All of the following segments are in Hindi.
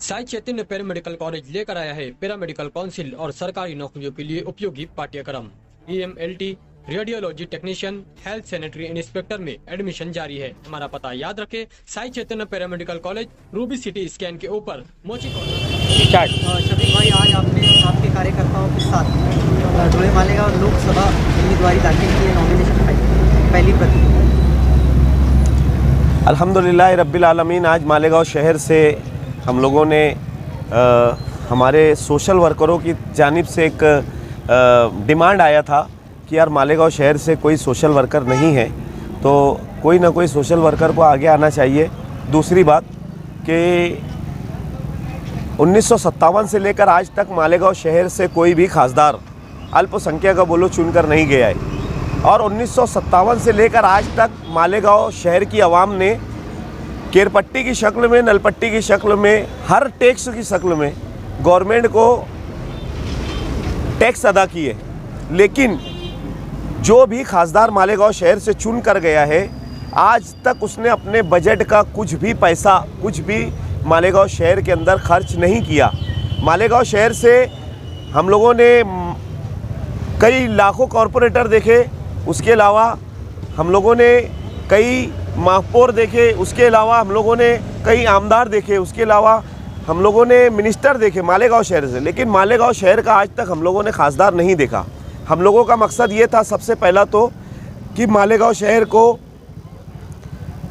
साई चैतन्य पैरामेडिकल कॉलेज लेकर आया है पैरामेडिकल काउंसिल और सरकारी नौकरियों के लिए उपयोगी पाठ्यक्रम। EMLT, radiology technician, health sanitary inspector में एडमिशन जारी है। हमारा पता याद रखें, Sai Chaitanya paramedical college, Ruby City Scan के ऊपर, मोची कॉर्नर। शफीक भाई, आज आपने आपके कार्यकर्ताओं के साथ धुले मालेगांव लोकसभा उम्मीदवारी दाखिल की है, नॉमिनेशन फाइल पहली प्रति। अल्हम्दुलिल्लाह रब्बिल आलमीन। आज मालेगांव शहर से हम लोगों ने हमारे सोशल वर्करों की जानिब से एक डिमांड आया था कि यार मालेगांव शहर से कोई सोशल वर्कर नहीं है, तो कोई ना कोई सोशल वर्कर को आगे आना चाहिए। दूसरी बात कि 1957 से लेकर आज तक मालेगांव शहर से कोई भी खासदार अल्पसंख्यक का बोलो चुनकर नहीं गया है, और 1957 से लेकर आज तक मालेगांव शहर की आवाम ने केरपट्टी की शक्ल में, नलपट्टी की शक्ल में, हर टैक्स की शक्ल में गवर्नमेंट को टैक्स अदा किए। लेकिन जो भी खासदार मालेगांव शहर से चुन कर गया है, आज तक उसने अपने बजट का कुछ भी पैसा, कुछ भी मालेगांव शहर के अंदर खर्च नहीं किया। मालेगांव शहर से हम लोगों ने कई लाखों कॉरपोरेटर देखे, उसके अलावा हम लोगों ने कई महापौर देखे, उसके अलावा हम लोगों ने कई आमदार देखे, उसके अलावा हम लोगों ने मिनिस्टर देखे मालेगांव शहर से। लेकिन मालेगांव शहर का आज तक हम लोगों ने खासदार नहीं देखा। हम लोगों का मकसद ये था सबसे पहला तो कि मालेगांव शहर को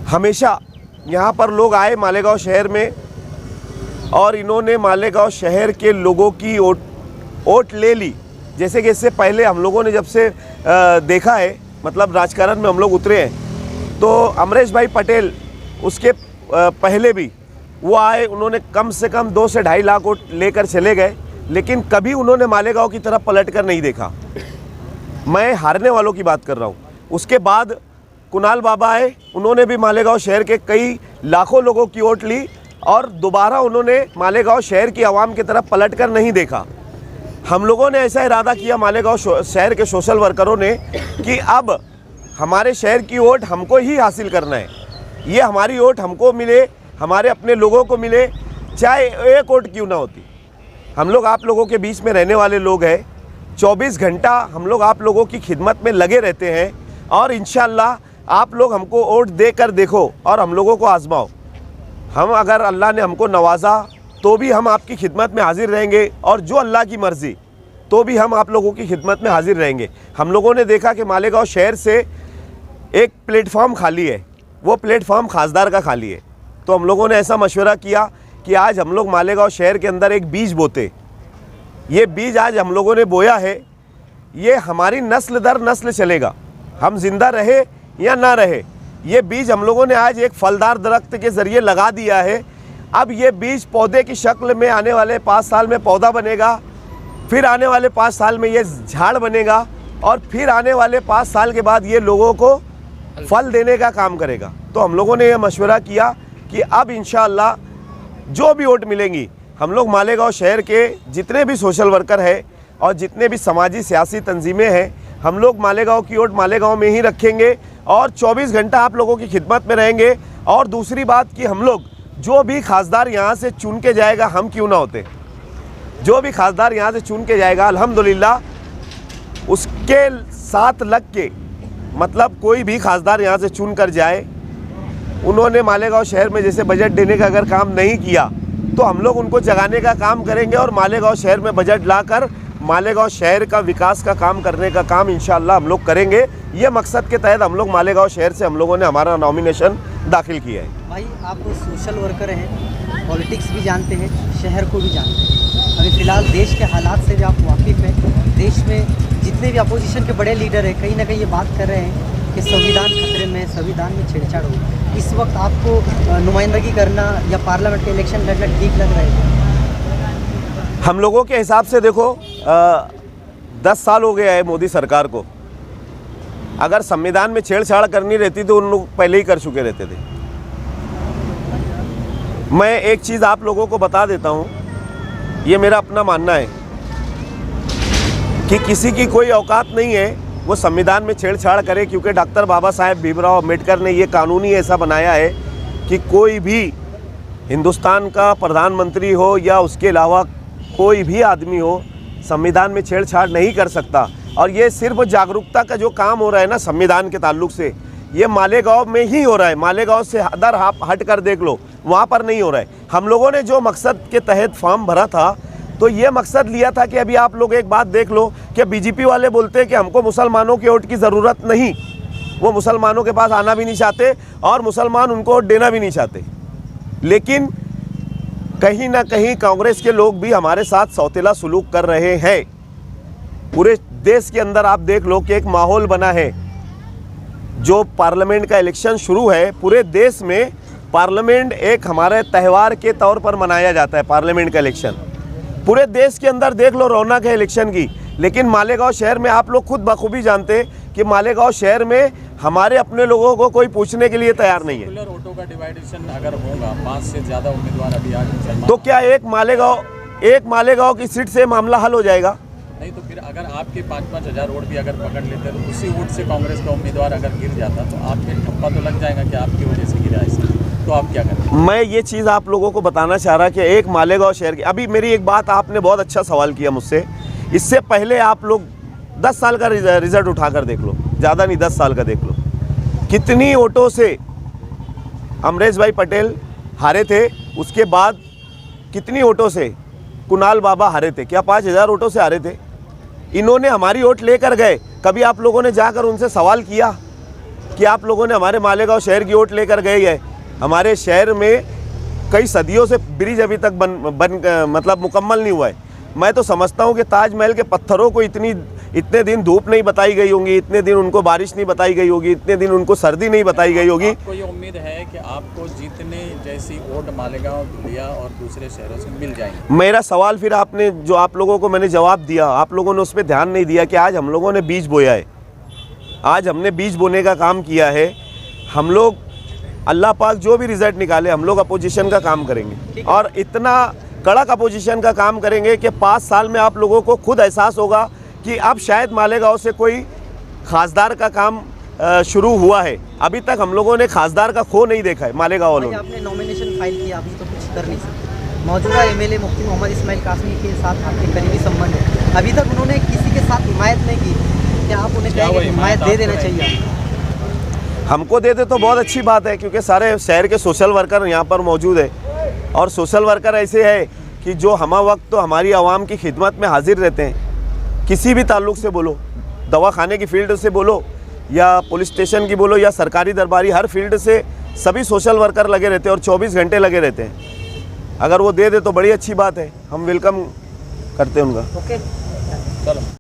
हमेशा यहाँ पर लोग आए मालेगांव शहर में, और इन्होंने मालेगांव शहर के लोगों की वोट ले ली। जैसे कि इससे पहले हम लोगों ने जब से देखा है, मतलब राजकारण में हम लोग उतरे हैं, तो अमरेश भाई पटेल उसके पहले भी वो आए, उन्होंने कम से कम 2 से 2.5 लाख वोट लेकर चले गए, लेकिन कभी उन्होंने मालेगांव की तरफ पलट कर नहीं देखा। मैं हारने वालों की बात कर रहा हूँ। उसके बाद कुणाल बाबा आए, उन्होंने भी मालेगांव शहर के कई लाखों लोगों की वोट ली, और दोबारा उन्होंने मालेगांव शहर की आवाम की तरफ पलट कर नहीं देखा। हम लोगों ने ऐसा इरादा किया, मालेगांव शहर के सोशल वर्करों ने, कि अब हमारे शहर की वोट हमको ही हासिल करना है। ये हमारी वोट हमको मिले, हमारे अपने लोगों को मिले, चाहे एक वोट क्यों ना होती। हम लोग आप लोगों के बीच में रहने वाले लोग हैं, 24 घंटा हम लोग आप लोगों की खिदमत में लगे रहते हैं, और इंशाअल्लाह आप लोग हमको वोट दे कर देखो और हम लोगों को आजमाओ। हम अगर अल्लाह ने हमको नवाजा तो भी हम आपकी खिदमत में हाजिर रहेंगे, और जो अल्लाह की मर्ज़ी तो भी हम आप लोगों की खिदमत में हाजिर रहेंगे। हम लोगों ने देखा कि मालेगांव शहर से एक प्लेटफॉर्म खाली है, वो प्लेटफॉर्म खासदार का खाली है। तो हम लोगों ने ऐसा मशवरा किया कि आज हम लोग मालेगांव शहर के अंदर एक बीज बोते। ये बीज आज हम लोगों ने बोया है, ये हमारी नस्ल दर नस्ल चलेगा, हम जिंदा रहे या ना रहे। ये बीज हम लोगों ने आज एक फलदार दरख्त के ज़रिए लगा दिया है। अब ये बीज पौधे की शक्ल में आने वाले 5 साल में पौधा बनेगा, फिर आने वाले 5 साल में ये झाड़ बनेगा, और फिर आने वाले 5 साल के बाद ये लोगों को फल देने का काम करेगा। तो हम लोगों ने ये मशवरा किया कि अब इंशाअल्लाह जो भी वोट मिलेंगी, हम लोग मालेगांव शहर के जितने भी सोशल वर्कर हैं और जितने भी समाजी सियासी तंजीमें हैं, हम लोग मालेगांव की वोट मालेगांव में ही रखेंगे, और 24 घंटा आप लोगों की खिदमत में रहेंगे। और दूसरी बात कि हम लोग जो भी खासदार यहाँ से चुन के जाएगा, हम क्यों ना होते, जो भी खासदार यहाँ से चुन के जाएगा, अल्हम्दुलिल्लाह उसके साथ लग के, मतलब कोई भी खासदार यहाँ से चुन कर जाए, उन्होंने मालेगांव शहर में जैसे बजट देने का अगर काम नहीं किया, तो हम लोग उनको जगाने का काम करेंगे, और मालेगांव शहर में बजट लाकर मालेगांव शहर का विकास का काम करने का काम इंशाअल्लाह हम लोग करेंगे। ये मकसद के तहत हम लोग मालेगांव शहर से हम लोगों ने हमारा नॉमिनेशन दाखिल किया है। भाई, आप सोशल वर्कर हैं, पॉलिटिक्स भी जानते हैं, शहर को भी जानते हैं। अभी फ़िलहाल देश के हालात से भी आप वाकिफ़ हैं। देश में जितने भी अपोजिशन के बड़े लीडर हैं, कहीं ना कहीं ये बात कर रहे हैं कि संविधान खतरे में, संविधान में छेड़छाड़ हो। इस वक्त आपको नुमाइंदगी करना या पार्लियामेंट के इलेक्शन लड़ना ठीक लग रहा है? हम लोगों के हिसाब से देखो, 10 साल हो गया है मोदी सरकार को। अगर संविधान में छेड़छाड़ करनी रहती तो उन लोग पहले ही कर चुके रहते थे। मैं एक चीज़ आप लोगों को बता देता हूँ, ये मेरा अपना मानना है कि किसी की कोई औकात नहीं है वो संविधान में छेड़छाड़ करे, क्योंकि डॉक्टर बाबा साहेब भीमराव अम्बेडकर ने ये कानून ही ऐसा बनाया है कि कोई भी हिंदुस्तान का प्रधानमंत्री हो या उसके अलावा कोई भी आदमी हो, संविधान में छेड़छाड़ नहीं कर सकता। और ये सिर्फ जागरूकता का जो काम हो रहा है ना संविधान के ताल्लुक से, ये मालेगांव में ही हो रहा है। मालेगांव से अदर हट कर देख लो, वहाँ पर नहीं हो रहा है। हम लोगों ने जो मकसद के तहत फॉर्म भरा था, तो ये मकसद लिया था कि अभी आप लोग एक बात देख लो कि बीजेपी वाले बोलते हैं कि हमको मुसलमानों की वोट की ज़रूरत नहीं, वो मुसलमानों के पास आना भी नहीं चाहते और मुसलमान उनको वोट देना भी नहीं चाहते। लेकिन कहीं ना कहीं कांग्रेस के लोग भी हमारे साथ सौतेला सुलूक कर रहे हैं। पूरे देश के अंदर आप देख लो कि एक माहौल बना है। जो पार्लियामेंट का इलेक्शन शुरू है, पूरे देश में पार्लियामेंट एक हमारे त्यौहार के तौर पर मनाया जाता है। पार्लियामेंट का इलेक्शन पूरे देश के अंदर देख लो, रौनक है इलेक्शन की। लेकिन मालेगांव शहर में आप लोग खुद बखूबी जानते हैं कि मालेगांव शहर में हमारे अपने लोगों को कोई पूछने के लिए तैयार नहीं है। वोटों का डिवाइडेशन अगर होगा, 5 से ज़्यादा उम्मीदवार अभी आज, तो क्या एक मालेगांव की सीट से मामला हल हो जाएगा? नहीं तो फिर अगर आपके 5-5 हज़ार वोट भी अगर पकड़ लेते तो उसी वोट से कांग्रेस का उम्मीदवार अगर गिर जाता तो आप पे ठप्पा तो लग जाएगा कि आपकी वजह से गिरा है। तो आप क्या करें? मैं ये चीज़ आप लोगों को बताना चाह रहा कि एक मालेगांव शहर की, अभी मेरी एक बात, आपने बहुत अच्छा सवाल किया मुझसे। इससे पहले आप लोग 10 साल का रिजल्ट उठाकर देख लो, ज़्यादा नहीं 10 साल का देख लो, कितनी वोटों से अमरेश भाई पटेल हारे थे। उसके बाद कितनी वोटों से कुणाल बाबा हारे थे? क्या 5000 वोटों से हारे थे? इन्होंने हमारी वोट लेकर गए। कभी आप लोगों ने जाकर उनसे सवाल किया कि आप लोगों ने हमारे मालेगांव शहर की वोट लेकर गए है? हमारे शहर में कई सदियों से ब्रिज अभी तक मतलब मुकम्मल नहीं हुआ है। मैं तो समझता हूँ कि ताजमहल के पत्थरों को इतने दिन धूप नहीं बताई गई होंगी, इतने दिन उनको बारिश नहीं बताई गई होगी, इतने दिन उनको सर्दी नहीं बताई गई होगी। आपको ये उम्मीद है कि आपको जीतने जैसी वोट मालेगांव लिया और दूसरे शहरों से मिल जाएंगे? मेरा सवाल फिर आपने जो आप लोगों को मैंने जवाब दिया, आप लोगों ने उस पर ध्यान नहीं दिया कि आज हम लोगों ने बीज बोया है। आज हमने बीज बोने का काम किया है। हम लोग अल्लाह पाक जो भी रिजल्ट निकाले, हम लोग अपोजिशन का काम करेंगे और इतना कड़क अपोजिशन का काम करेंगे कि 5 साल में आप लोगों को खुद एहसास होगा कि अब शायद मालेगांव से कोई खासदार का काम शुरू हुआ है। अभी तक हम लोगों ने खासदार का खो नहीं देखा है मालेगांव वालों ने। आपने नॉमिनेशन फाइल किया, अभी तो कुछ कर नहीं सकते। मौजूदा एमएलए मुफ्ती मोहम्मद इस्माइल कासमी के साथ आपके करीबी संबंध है, अभी तक उन्होंने किसी के साथ हिमायत नहीं की, क्या आप उन्हें कहेंगे हिमायत दे देना चाहिए? हमको दे दे तो बहुत अच्छी बात है, क्योंकि सारे शहर के सोशल वर्कर यहाँ पर मौजूद है। और सोशल वर्कर ऐसे है कि जो हम वक्त तो हमारी आवाम की खिदमत में हाजिर रहते हैं। किसी भी ताल्लुक़ से बोलो, दवाखाने की फील्ड से बोलो या पुलिस स्टेशन की बोलो या सरकारी दरबारी, हर फील्ड से सभी सोशल वर्कर लगे रहते हैं और 24 घंटे लगे रहते हैं। अगर वो दे दे तो बड़ी अच्छी बात है, हम वेलकम करते हैं उनका। ओके, चलो।